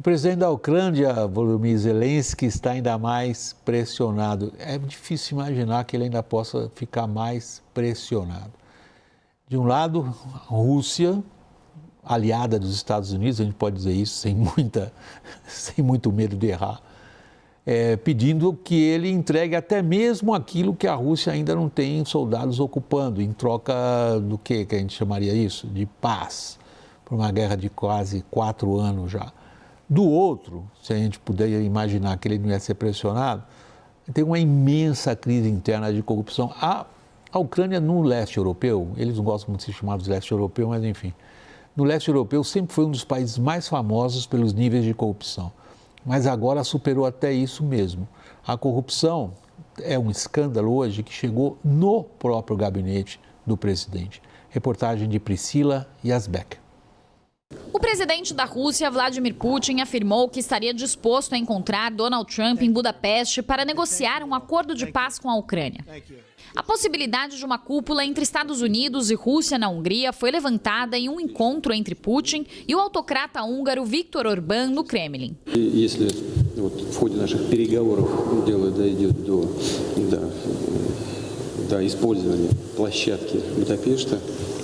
O presidente da Ucrânia, Volodymyr Zelensky, está ainda mais pressionado. É difícil imaginar que ele ainda possa ficar mais pressionado. De um lado, a Rússia, aliada dos Estados Unidos, a gente pode dizer isso sem muito medo de errar, pedindo que ele entregue até mesmo aquilo que a Rússia ainda não tem soldados ocupando, em troca do que a gente chamaria isso? De paz, por uma guerra de quase 4 anos já. Do outro, se a gente puder imaginar que ele não ia ser pressionado, tem uma imensa crise interna de corrupção. A Ucrânia no leste europeu, eles não gostam muito de ser chamados de leste europeu, mas enfim, no leste europeu sempre foi um dos países mais famosos pelos níveis de corrupção. Mas agora superou até isso mesmo. A corrupção é um escândalo hoje que chegou no próprio gabinete do presidente. Reportagem de Priscila Yazbek. O presidente da Rússia, Vladimir Putin, afirmou que estaria disposto a encontrar Donald Trump em Budapeste para negociar um acordo de paz com a Ucrânia. A possibilidade de uma cúpula entre Estados Unidos e Rússia na Hungria foi levantada em um encontro entre Putin e o autocrata húngaro Viktor Orbán no Kremlin. Если в ходе наших переговоров дело дойдет до использования площадки Будапешта,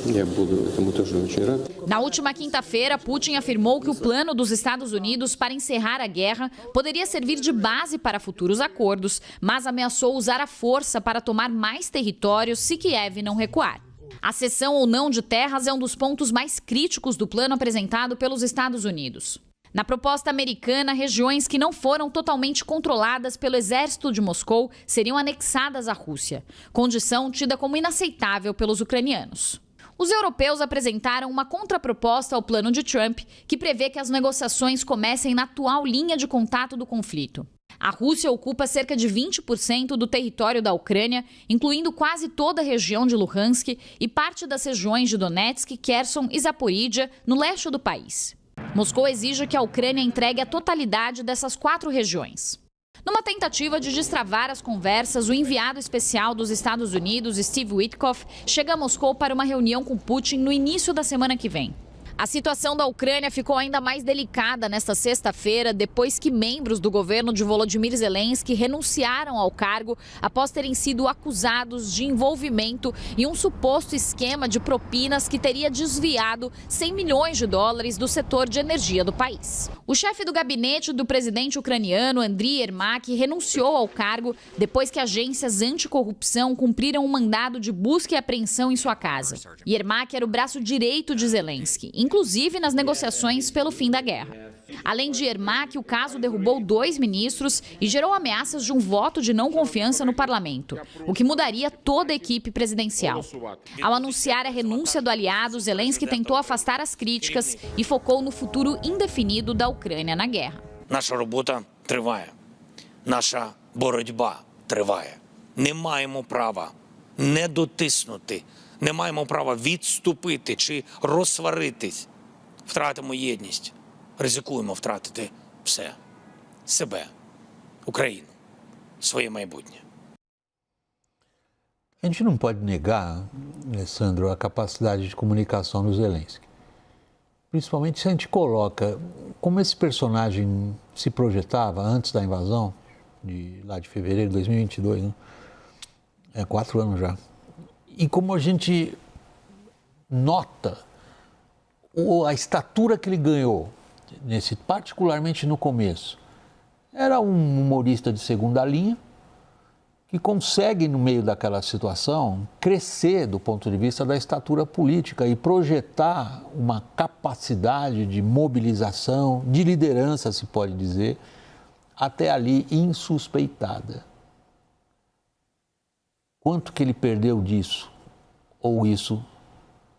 я буду этому тоже очень рад. Na última quinta-feira, Putin afirmou que o plano dos Estados Unidos para encerrar a guerra poderia servir de base para futuros acordos, mas ameaçou usar a força para tomar mais territórios se Kiev não recuar. A cessão ou não de terras é um dos pontos mais críticos do plano apresentado pelos Estados Unidos. Na proposta americana, regiões que não foram totalmente controladas pelo exército de Moscou seriam anexadas à Rússia, condição tida como inaceitável pelos ucranianos. Os europeus apresentaram uma contraproposta ao plano de Trump, que prevê que as negociações comecem na atual linha de contato do conflito. A Rússia ocupa cerca de 20% do território da Ucrânia, incluindo quase toda a região de Luhansk e parte das regiões de Donetsk, Kherson e Zaporídia, no leste do país. Moscou exige que a Ucrânia entregue a totalidade dessas 4 regiões. Numa tentativa de destravar as conversas, o enviado especial dos Estados Unidos, Steve Witkoff, chega a Moscou para uma reunião com Putin no início da semana que vem. A situação da Ucrânia ficou ainda mais delicada nesta sexta-feira, depois que membros do governo de Volodymyr Zelensky renunciaram ao cargo após terem sido acusados de envolvimento em um suposto esquema de propinas que teria desviado 100 milhões de dólares do setor de energia do país. O chefe do gabinete do presidente ucraniano, Andriy Yermak, renunciou ao cargo depois que agências anticorrupção cumpriram um mandado de busca e apreensão em sua casa. Yermak era o braço direito de Zelensky, inclusive nas negociações pelo fim da guerra. Além de Yermak, o caso derrubou 2 ministros e gerou ameaças de um voto de não confiança no parlamento, o que mudaria toda a equipe presidencial. Ao anunciar a renúncia do aliado, Zelensky tentou afastar as críticas e focou no futuro indefinido da Ucrânia na guerra. Наша робота триває. Наша боротьба триває. Не маємо права не дотиснути. Не маємо права відступити чи розсваритись. Втратимо єдність. Ризикуємо втратити все. Себе, Україну, своє майбутнє. A gente não pode negar, Alessandro, a capacidade de comunicação do Zelensky. Principalmente se a gente coloca como esse personagem se projetava antes da invasão, lá de fevereiro de 2022, né? 4 anos já. E como a gente nota a estatura que ele ganhou, particularmente no começo. Era um humorista de segunda linha, que consegue, no meio daquela situação, crescer do ponto de vista da estatura política e projetar uma capacidade de mobilização, de liderança, se pode dizer, até ali insuspeitada. Quanto que ele perdeu disso? Ou isso,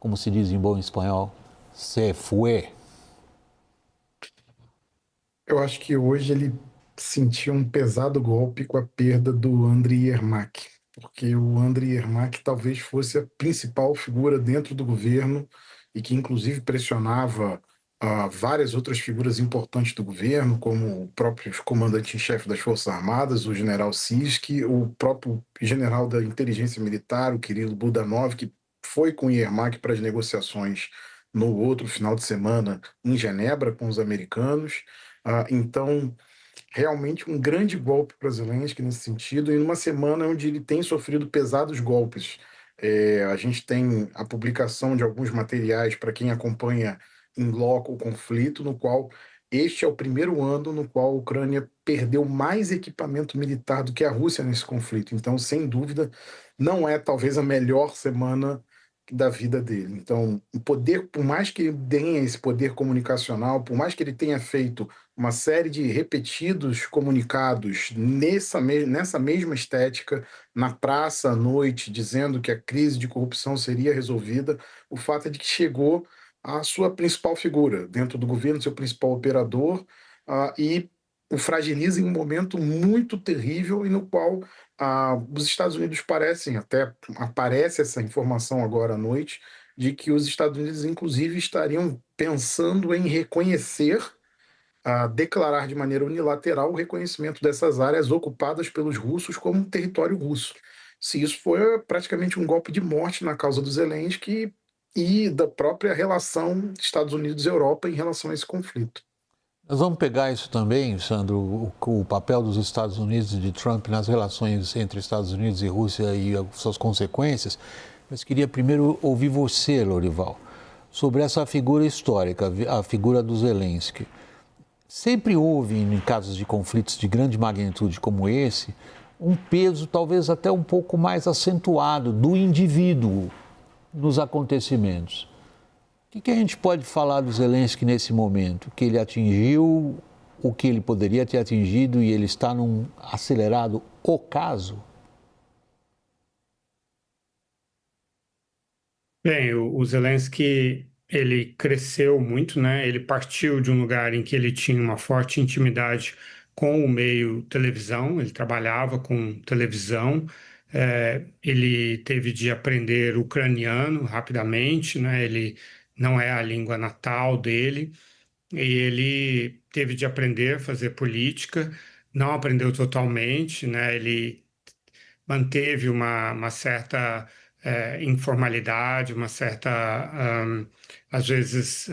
como se diz em bom espanhol, se fue? Eu acho que hoje ele sentiu um pesado golpe com a perda do Andriy Yermak, porque o Andriy Yermak talvez fosse a principal figura dentro do governo e que inclusive pressionava várias outras figuras importantes do governo, como o próprio comandante-em-chefe das Forças Armadas, o general Sirski, o próprio general da inteligência militar, o Kirilo Budanov, que foi com Yermak para as negociações no outro final de semana em Genebra com os americanos. Então, realmente um grande golpe para Zelensky nesse sentido, e numa semana onde ele tem sofrido pesados golpes. A gente tem a publicação de alguns materiais para quem acompanha em loco o conflito, no qual este é o primeiro ano no qual a Ucrânia perdeu mais equipamento militar do que a Rússia nesse conflito. Então, sem dúvida, não é talvez a melhor semana da vida dele. Então, o poder, por mais que ele tenha esse poder comunicacional, por mais que ele tenha feito uma série de repetidos comunicados nessa mesma estética, na praça à noite, dizendo que a crise de corrupção seria resolvida, o fato é de que chegou a sua principal figura dentro do governo, seu principal operador, e o fragiliza em um momento muito terrível e no qual os Estados Unidos parecem, até aparece essa informação agora à noite, de que os Estados Unidos, inclusive, estariam pensando em reconhecer, declarar de maneira unilateral o reconhecimento dessas áreas ocupadas pelos russos como território russo. Se isso foi praticamente um golpe de morte na causa do Zelensky e da própria relação Estados Unidos-Europa em relação a esse conflito. Nós vamos pegar isso também, Sandro, o papel dos Estados Unidos e de Trump nas relações entre Estados Unidos e Rússia e as suas consequências. Mas queria primeiro ouvir você, Lorival, sobre essa figura histórica, a figura do Zelensky. Sempre houve, em casos de conflitos de grande magnitude como esse, um peso talvez até um pouco mais acentuado do indivíduo nos acontecimentos. O que a gente pode falar do Zelensky nesse momento? Que ele atingiu o que ele poderia ter atingido e ele está num acelerado ocaso? Bem, o Zelensky, ele cresceu muito, né? Ele partiu de um lugar em que ele tinha uma forte intimidade com o meio televisão, ele trabalhava com televisão, ele teve de aprender ucraniano rapidamente, né? Ele não é a língua natal dele, e ele teve de aprender a fazer política, não aprendeu totalmente, né? Ele manteve uma certa informalidade, uma certa, às vezes,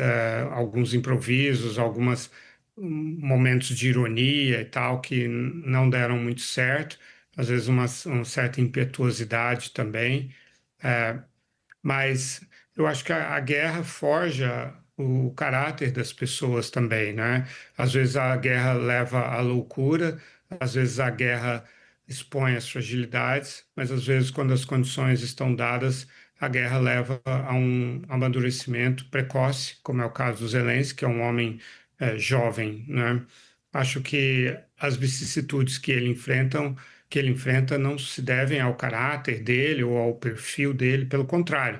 alguns improvisos, alguns momentos de ironia e tal, que não deram muito certo, às vezes uma certa impetuosidade também. Mas eu acho que a guerra forja o caráter das pessoas também, né? Às vezes a guerra leva à loucura, às vezes a guerra expõe as fragilidades, mas às vezes, quando as condições estão dadas, a guerra leva a um amadurecimento precoce, como é o caso do Zelensky, que é um homem jovem, né? Acho que as vicissitudes que ele enfrenta não se devem ao caráter dele ou ao perfil dele, pelo contrário,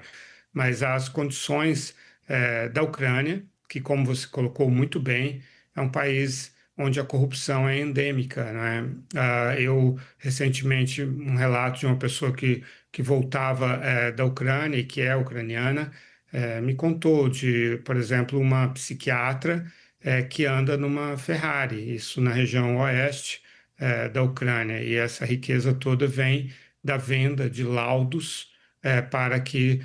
mas às condições da Ucrânia, que, como você colocou muito bem, é um país onde a corrupção é endêmica, né? Eu, recentemente, um relato de uma pessoa que voltava da Ucrânia e que é ucraniana, me contou de, por exemplo, uma psiquiatra que anda numa Ferrari, isso na região oeste da Ucrânia, e essa riqueza toda vem da venda de laudos para que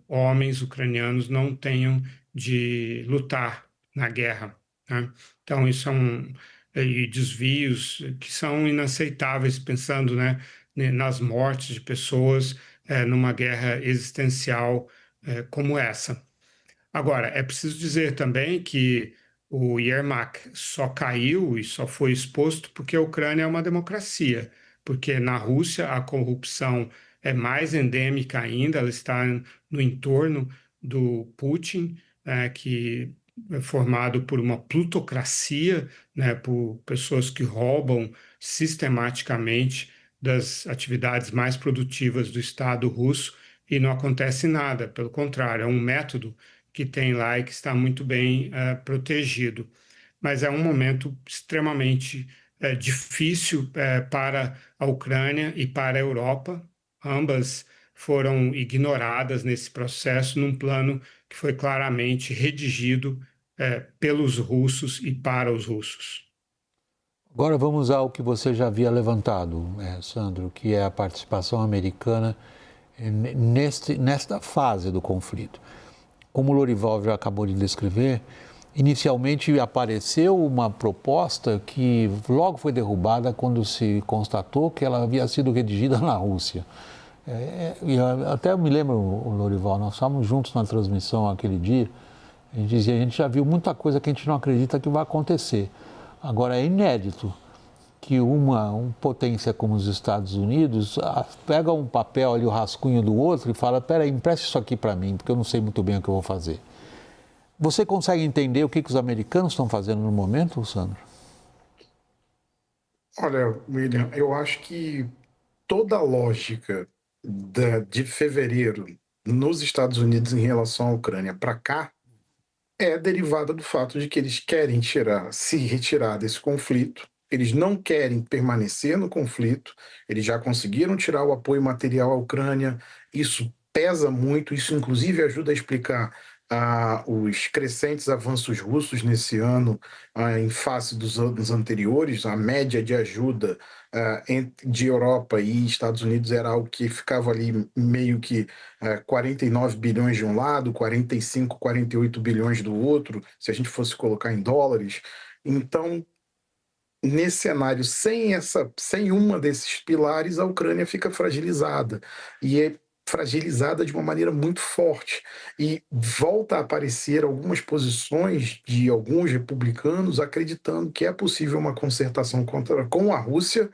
homens ucranianos não tenham de lutar na guerra, né? Então, isso e desvios que são inaceitáveis, pensando, né, nas mortes de pessoas numa guerra existencial como essa. Agora, é preciso dizer também que o Yermak só caiu e só foi exposto porque a Ucrânia é uma democracia, porque na Rússia a corrupção é mais endêmica ainda, ela está no entorno do Putin, que é formado por uma plutocracia, né, por pessoas que roubam sistematicamente das atividades mais produtivas do Estado russo, e não acontece nada, pelo contrário, é um método que tem lá e que está muito bem protegido. Mas é um momento extremamente difícil para a Ucrânia e para a Europa. Ambas foram ignoradas nesse processo, num plano que foi claramente redigido pelos russos e para os russos. Agora vamos ao que você já havia levantado, Sandro, que é a participação americana nesta fase do conflito. como o Lorival já acabou de descrever, inicialmente apareceu uma proposta que logo foi derrubada quando se constatou que ela havia sido redigida na Rússia. Até eu me lembro, Lorival, nós estávamos juntos na transmissão aquele dia, a gente dizia, a gente já viu muita coisa que a gente não acredita que vai acontecer. Agora, é inédito que uma potência como os Estados Unidos pega um papel ali, o rascunho do outro e fala, peraí, empresta isso aqui para mim, porque eu não sei muito bem o que eu vou fazer. Você consegue entender o que os americanos estão fazendo no momento, Sandro? Olha, William, eu acho que toda a lógica de fevereiro nos Estados Unidos em relação à Ucrânia para cá é derivada do fato de que eles querem se retirar desse conflito, eles não querem permanecer no conflito, eles já conseguiram tirar o apoio material à Ucrânia, isso pesa muito, isso inclusive ajuda a explicar os crescentes avanços russos nesse ano em face dos anos anteriores. A média de ajuda de Europa e Estados Unidos era algo que ficava ali meio que 49 bilhões de um lado, 45, 48 bilhões do outro, se a gente fosse colocar em dólares. Então, nesse cenário, sem uma desses pilares, a Ucrânia fica fragilizada. E é fragilizada de uma maneira muito forte. E volta a aparecer algumas posições de alguns republicanos acreditando que é possível uma concertação com a Rússia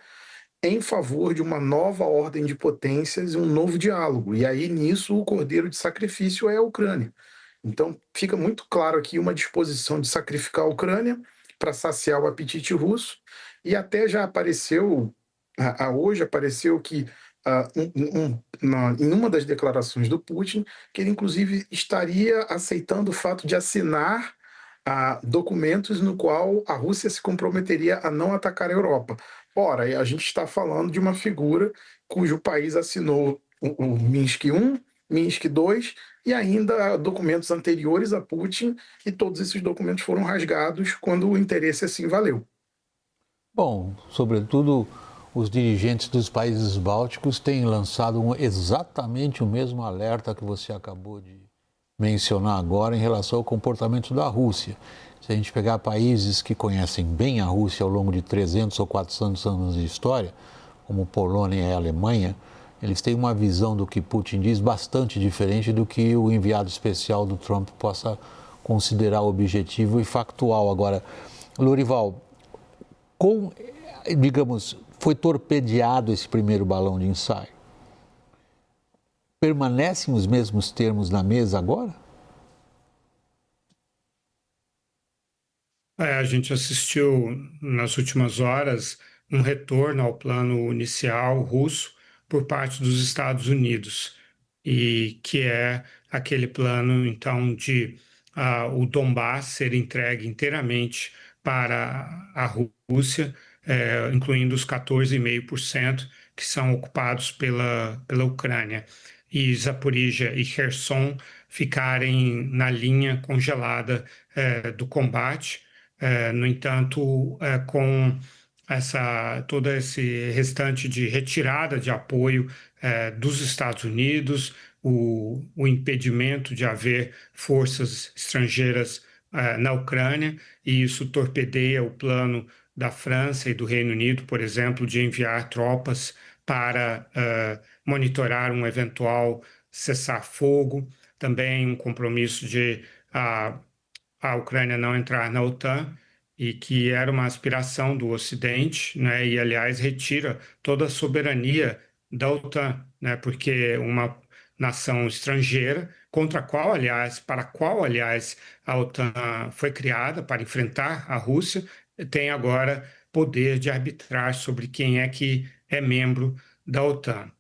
em favor de uma nova ordem de potências e um novo diálogo. E aí, nisso, o cordeiro de sacrifício é a Ucrânia. Então, fica muito claro aqui uma disposição de sacrificar a Ucrânia para saciar o apetite russo, e até já apareceu, hoje apareceu que em uma das declarações do Putin, que ele inclusive estaria aceitando o fato de assinar documentos no qual a Rússia se comprometeria a não atacar a Europa. Ora, a gente está falando de uma figura cujo país assinou o Minsk I, Minsk II e ainda documentos anteriores a Putin, e todos esses documentos foram rasgados quando o interesse assim valeu. Bom, sobretudo os dirigentes dos países bálticos têm lançado exatamente o mesmo alerta que você acabou de mencionar agora em relação ao comportamento da Rússia. Se a gente pegar países que conhecem bem a Rússia ao longo de 300 ou 400 anos de história, como Polônia e Alemanha, eles têm uma visão do que Putin diz bastante diferente do que o enviado especial do Trump possa considerar objetivo e factual. Agora, Lorival, digamos, foi torpedeado esse primeiro balão de ensaio. Permanecem os mesmos termos na mesa agora? A gente assistiu nas últimas horas um retorno ao plano inicial russo por parte dos Estados Unidos, e que é aquele plano, então, de o Donbass ser entregue inteiramente para a Rússia, incluindo os 14,5% que são ocupados pela Ucrânia, e Zaporizhia e Kherson ficarem na linha congelada do combate. No entanto, com todo esse restante de retirada de apoio dos Estados Unidos, o impedimento de haver forças estrangeiras na Ucrânia, e isso torpedeia o plano da França e do Reino Unido, por exemplo, de enviar tropas para monitorar um eventual cessar-fogo, também um compromisso de a Ucrânia não entrar na OTAN, e que era uma aspiração do Ocidente, né? E, aliás, retira toda a soberania da OTAN, né? Porque uma nação estrangeira, para a qual, aliás, a OTAN foi criada para enfrentar a Rússia, tem agora poder de arbitrar sobre quem é que é membro da OTAN.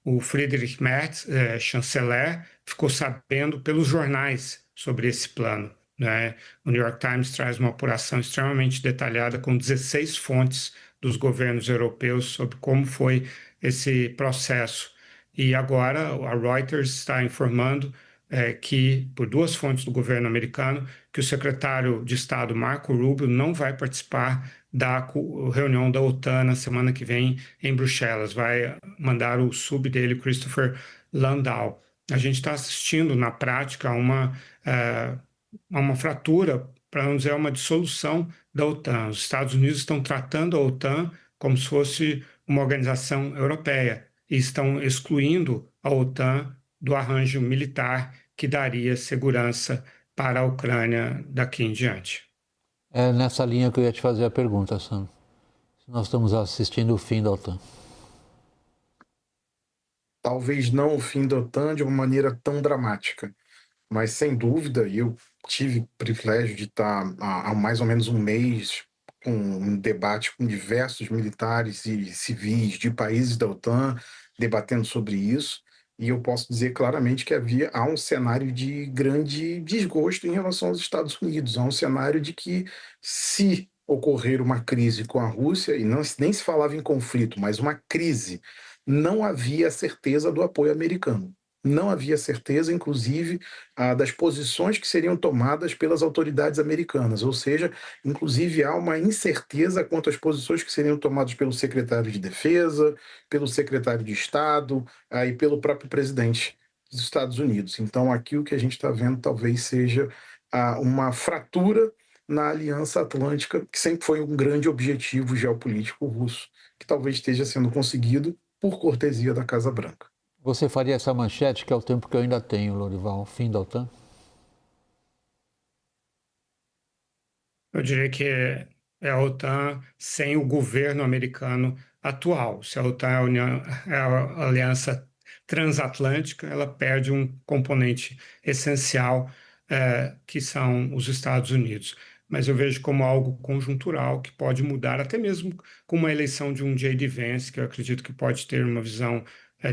O Friedrich Merz, chanceler, ficou sabendo pelos jornais sobre esse plano, né? O New York Times traz uma apuração extremamente detalhada com 16 fontes dos governos europeus sobre como foi esse processo. E agora a Reuters está informando que, por duas fontes do governo americano, que o secretário de Estado Marco Rubio não vai participar da reunião da OTAN na semana que vem em Bruxelas. Vai mandar o sub dele, Christopher Landau. a gente está assistindo na prática a uma fratura, para não dizer uma dissolução da OTAN. Os Estados Unidos estão tratando a OTAN como se fosse uma organização europeia e estão excluindo a OTAN do arranjo militar que daria segurança para a Ucrânia daqui em diante. É nessa linha que eu ia te fazer a pergunta, Sam. Se nós estamos assistindo o fim da OTAN. Talvez não o fim da OTAN de uma maneira tão dramática, mas sem dúvida, eu tive o privilégio de estar há mais ou menos um mês com um debate com diversos militares e civis de países da OTAN, debatendo sobre isso, e eu posso dizer claramente que há um cenário de grande desgosto em relação aos Estados Unidos, há um cenário de que, se ocorrer uma crise com a Rússia, e não, nem se falava em conflito, mas uma crise, não havia certeza do apoio americano. Não havia certeza, inclusive, das posições que seriam tomadas pelas autoridades americanas, ou seja, inclusive há uma incerteza quanto às posições que seriam tomadas pelo secretário de Defesa, pelo secretário de Estado e pelo próprio presidente dos Estados Unidos. Então, aqui o que a gente está vendo talvez seja uma fratura na Aliança Atlântica, que sempre foi um grande objetivo geopolítico russo, que talvez esteja sendo conseguido por cortesia da Casa Branca. Você faria essa manchete, que é o tempo que eu ainda tenho, Lorival, fim da OTAN? Eu diria que é a OTAN sem o governo americano atual. Se a OTAN é a aliança transatlântica, ela perde um componente essencial, que são os Estados Unidos. Mas eu vejo como algo conjuntural que pode mudar, até mesmo com uma eleição de um J.D. Vance, que eu acredito que pode ter uma visão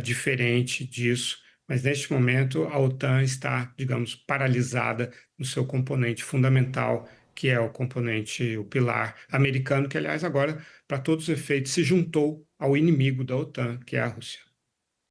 diferente disso. Mas neste momento a OTAN está, digamos, paralisada no seu componente fundamental, que é o componente, o pilar americano, que, aliás, agora, para todos os efeitos, se juntou ao inimigo da OTAN, que é a Rússia.